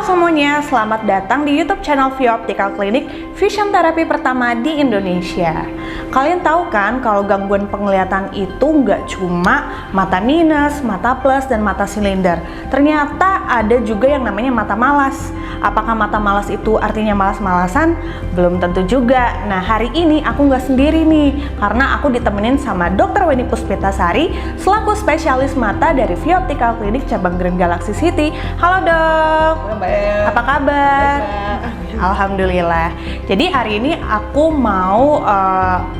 semuanya, selamat datang di YouTube channel Vio Optical Clinic, vision terapi pertama di Indonesia. Kalian tahu kan kalau gangguan penglihatan itu nggak cuma mata minus, mata plus, dan mata silinder. Ternyata ada juga yang namanya mata malas. Apakah mata malas itu artinya malas-malasan? Belum tentu juga. Nah, hari ini aku nggak sendiri nih, karena aku ditemenin sama Dr. Weni Puspitasari selaku spesialis mata dari Vio Optical Clinic cabang Grand Galaxy City. Halo dok. Halo Mbak. Apa kabar? Baik, Alhamdulillah. Jadi hari ini aku mau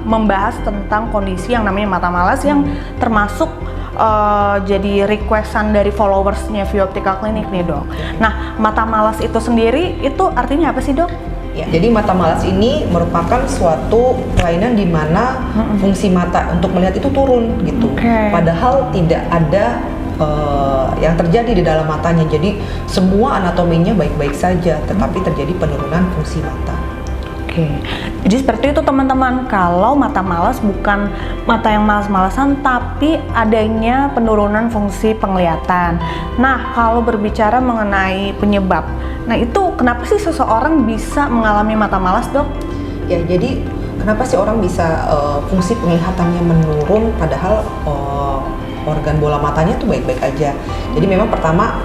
membahas tentang kondisi yang namanya mata malas yang termasuk jadi requestan dari followersnya Vio Optical Clinic nih dok. Nah, mata malas itu sendiri itu artinya apa sih dok? Ya, jadi mata malas ini merupakan suatu kelainan di mana fungsi mata untuk melihat itu turun gitu. Padahal tidak ada yang terjadi di dalam matanya. Jadi semua anatominya baik-baik saja, tetapi terjadi penurunan fungsi mata. Jadi seperti itu teman-teman, kalau mata malas bukan mata yang malas-malasan, tapi adanya penurunan fungsi penglihatan. Nah, kalau berbicara mengenai penyebab, nah itu kenapa sih seseorang bisa mengalami mata malas dok? Ya, jadi kenapa sih orang bisa fungsi penglihatannya menurun padahal organ bola matanya tuh baik-baik aja. Jadi memang pertama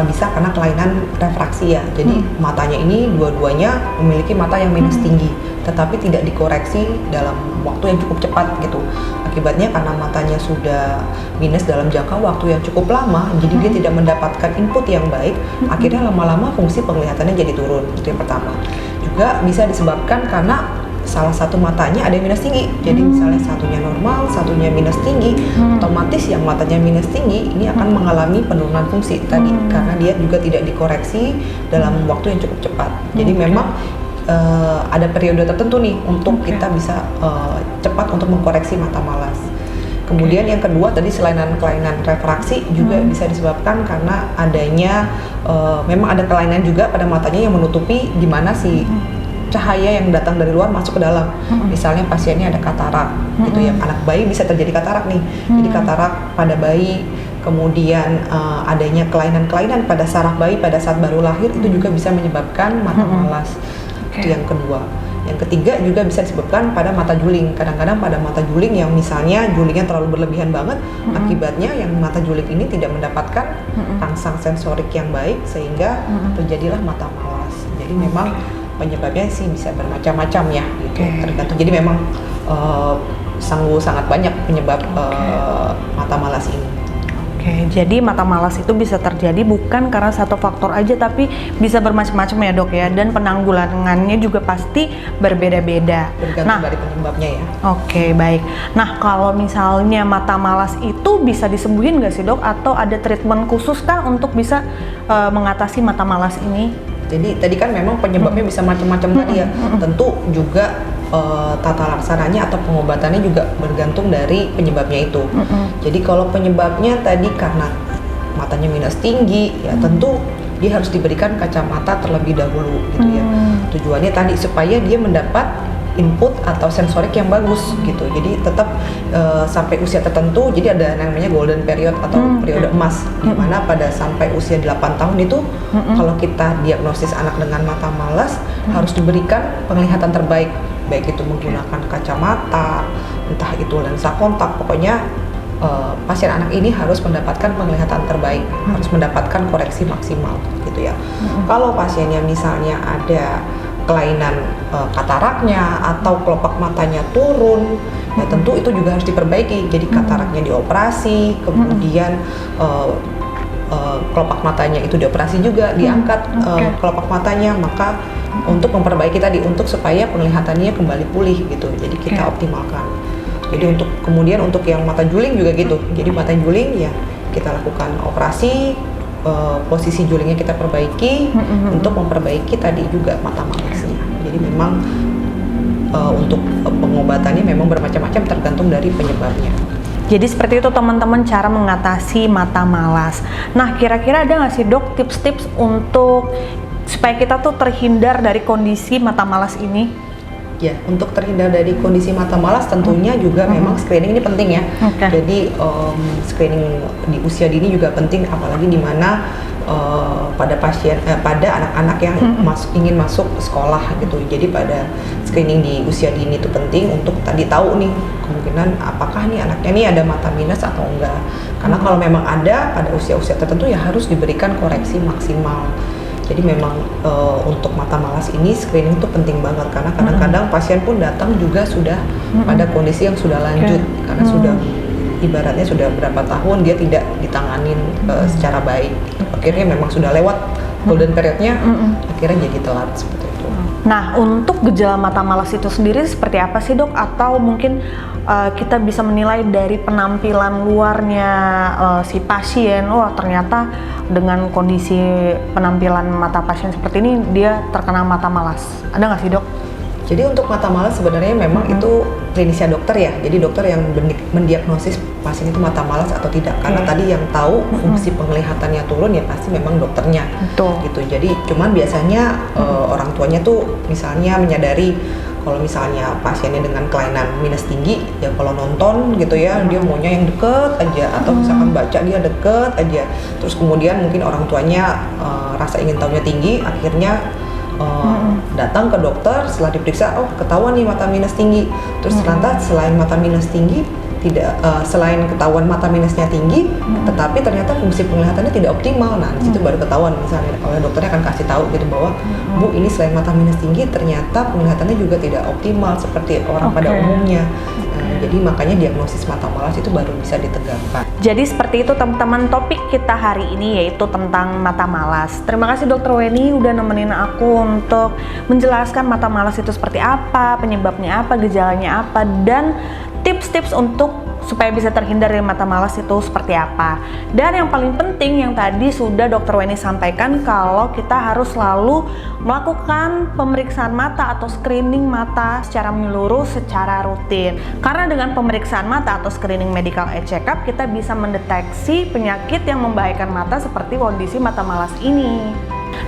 bisa karena kelainan refraksi ya. Jadi matanya ini dua-duanya memiliki mata yang minus tinggi, tetapi tidak dikoreksi dalam waktu yang cukup cepat gitu. Akibatnya karena matanya sudah minus dalam jangka waktu yang cukup lama, jadi dia tidak mendapatkan input yang baik. Akhirnya lama-lama fungsi penglihatannya jadi turun. Itu yang pertama. Juga bisa disebabkan karena salah satu matanya ada yang minus tinggi. Jadi misalnya satunya normal, satunya minus tinggi, otomatis yang matanya minus tinggi ini akan mengalami penurunan fungsi tadi karena dia juga tidak dikoreksi dalam waktu yang cukup cepat. Jadi memang ada periode tertentu nih untuk kita bisa cepat untuk mengkoreksi mata malas. Kemudian yang kedua tadi selain kelainan refraksi juga bisa disebabkan karena adanya memang ada kelainan juga pada matanya yang menutupi di mana si cahaya yang datang dari luar masuk ke dalam. Misalnya pasiennya ada katarak, gitu ya. Anak bayi bisa terjadi katarak nih. Jadi katarak pada bayi, kemudian adanya kelainan-kelainan pada saraf bayi pada saat baru lahir itu juga bisa menyebabkan mata malas. Itu yang kedua. Yang ketiga juga bisa disebabkan pada mata juling. Kadang-kadang pada mata juling yang misalnya julingnya terlalu berlebihan banget, akibatnya yang mata juling ini tidak mendapatkan rangsang sensorik yang baik sehingga terjadilah mata malas. Jadi memang penyebabnya sih bisa bermacam-macam ya gitu, tergantung. Jadi memang sangat banyak penyebab mata malas ini. Jadi mata malas itu bisa terjadi bukan karena satu faktor aja, tapi bisa bermacam-macam ya dok ya, dan penanggulangannya juga pasti berbeda-beda. Tergantung dari penyebabnya ya. Baik. Nah, kalau misalnya mata malas itu bisa disembuhin nggak sih dok, atau ada treatment khusus kah untuk bisa mengatasi mata malas ini? Jadi tadi kan memang penyebabnya bisa macam-macam tadi ya. Tentu juga tata laksananya atau pengobatannya juga bergantung dari penyebabnya itu. Jadi kalau penyebabnya tadi karena matanya minus tinggi, ya tentu dia harus diberikan kacamata terlebih dahulu gitu ya. Tujuannya tadi supaya dia mendapat input atau sensorik yang bagus gitu. Jadi tetap sampai usia tertentu, jadi ada namanya golden period atau periode emas, di mana pada sampai usia 8 tahun itu kalau kita diagnosis anak dengan mata malas harus diberikan penglihatan terbaik, baik itu menggunakan kacamata, entah itu lensa kontak, pokoknya pasien anak ini harus mendapatkan penglihatan terbaik, harus mendapatkan koreksi maksimal gitu ya. Kalau pasiennya misalnya ada kelainan kataraknya atau kelopak matanya turun, ya tentu itu juga harus diperbaiki. Jadi kataraknya dioperasi, kemudian kelopak matanya itu dioperasi juga, diangkat kelopak matanya, maka untuk memperbaiki tadi, untuk supaya penglihatannya kembali pulih gitu. Jadi kita optimalkan. Jadi untuk kemudian untuk yang mata juling juga gitu. Jadi mata juling ya kita lakukan operasi, posisi julingnya kita perbaiki untuk memperbaiki tadi juga mata malasnya. Jadi memang untuk pengobatannya memang bermacam-macam tergantung dari penyebabnya. Jadi seperti itu teman-teman cara mengatasi mata malas. Nah, kira-kira ada nggak sih dok tips-tips untuk supaya kita tuh terhindar dari kondisi mata malas ini? Ya, untuk terhindar dari kondisi mata malas tentunya juga memang screening ini penting ya. Jadi screening di usia dini juga penting, apalagi di mana pada pada anak-anak yang ingin masuk sekolah gitu. Jadi pada screening di usia dini itu penting untuk tadi tahu nih kemungkinan apakah nih anaknya nih ada mata minus atau enggak. Karena kalau memang ada pada usia-usia tertentu ya harus diberikan koreksi maksimal. Jadi memang untuk mata malas ini screening itu penting banget karena kadang-kadang pasien pun datang juga sudah pada kondisi yang sudah lanjut karena sudah ibaratnya sudah berapa tahun dia tidak ditanganin secara baik. Akhirnya memang sudah lewat golden periodnya, akhirnya jadi telat seperti itu. Nah, untuk gejala mata malas itu sendiri seperti apa sih dok? Atau mungkin kita bisa menilai dari penampilan luarnya si pasien, wah ternyata dengan kondisi penampilan mata pasien seperti ini dia terkena mata malas. Ada nggak sih dok? Jadi untuk mata malas sebenarnya memang itu klinisnya dokter ya. Jadi dokter yang mendiagnosis pasien itu mata malas atau tidak. Karena tadi yang tahu fungsi penglihatannya turun ya pasti memang dokternya. Betul. Gitu. Jadi cuman biasanya orang tuanya tuh misalnya menyadari kalau misalnya pasiennya dengan kelainan minus tinggi, ya kalau nonton gitu ya dia maunya yang deket aja atau misalkan baca dia deket aja. Terus kemudian mungkin orang tuanya rasa ingin tahunya tinggi, akhirnya datang ke dokter, setelah diperiksa, oh ketahuan nih mata minus tinggi. Terus ternyata selain mata minus tinggi, selain ketahuan mata minusnya tinggi, tetapi ternyata fungsi penglihatannya tidak optimal. Nah di situ baru ketahuan misalnya oleh dokternya akan kasih tahu gitu bahwa Bu ini selain mata minus tinggi ternyata penglihatannya juga tidak optimal seperti orang pada umumnya. Jadi makanya diagnosis mata malas itu baru bisa ditegakkan. Jadi seperti itu teman-teman topik kita hari ini yaitu tentang mata malas. Terima kasih Dokter Weni udah nemenin aku untuk menjelaskan mata malas itu seperti apa, penyebabnya apa, gejalanya apa, dan tips-tips untuk supaya bisa terhindar dari mata malas itu seperti apa. Dan yang paling penting yang tadi sudah Dokter Weni sampaikan kalau kita harus selalu melakukan pemeriksaan mata atau screening mata secara menyeluruh secara rutin. Karena dengan pemeriksaan mata atau screening medical eye check up kita bisa mendeteksi penyakit yang membahayakan mata seperti kondisi mata malas ini.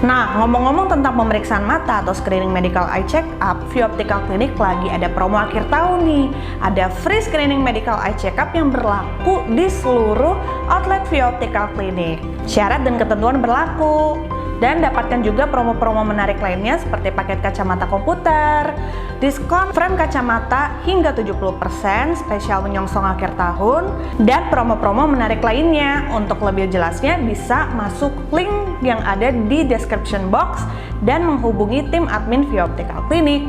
Nah, ngomong-ngomong tentang pemeriksaan mata atau screening medical eye check up, View Optical Clinic lagi ada promo akhir tahun nih. Ada free screening medical eye check up yang berlaku di seluruh outlet View Optical Clinic. Syarat dan ketentuan berlaku. Dan dapatkan juga promo-promo menarik lainnya seperti paket kacamata komputer, diskon frame kacamata hingga 70%, spesial menyongsong akhir tahun, dan promo-promo menarik lainnya. Untuk lebih jelasnya bisa masuk link yang ada di description box dan menghubungi tim admin View Optical Clinic.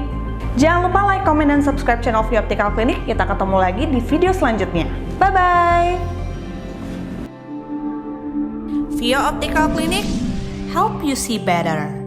Jangan lupa like, comment, dan subscribe channel View Optical Clinic. Kita ketemu lagi di video selanjutnya. Bye-bye! View Optical Clinic, help you see better.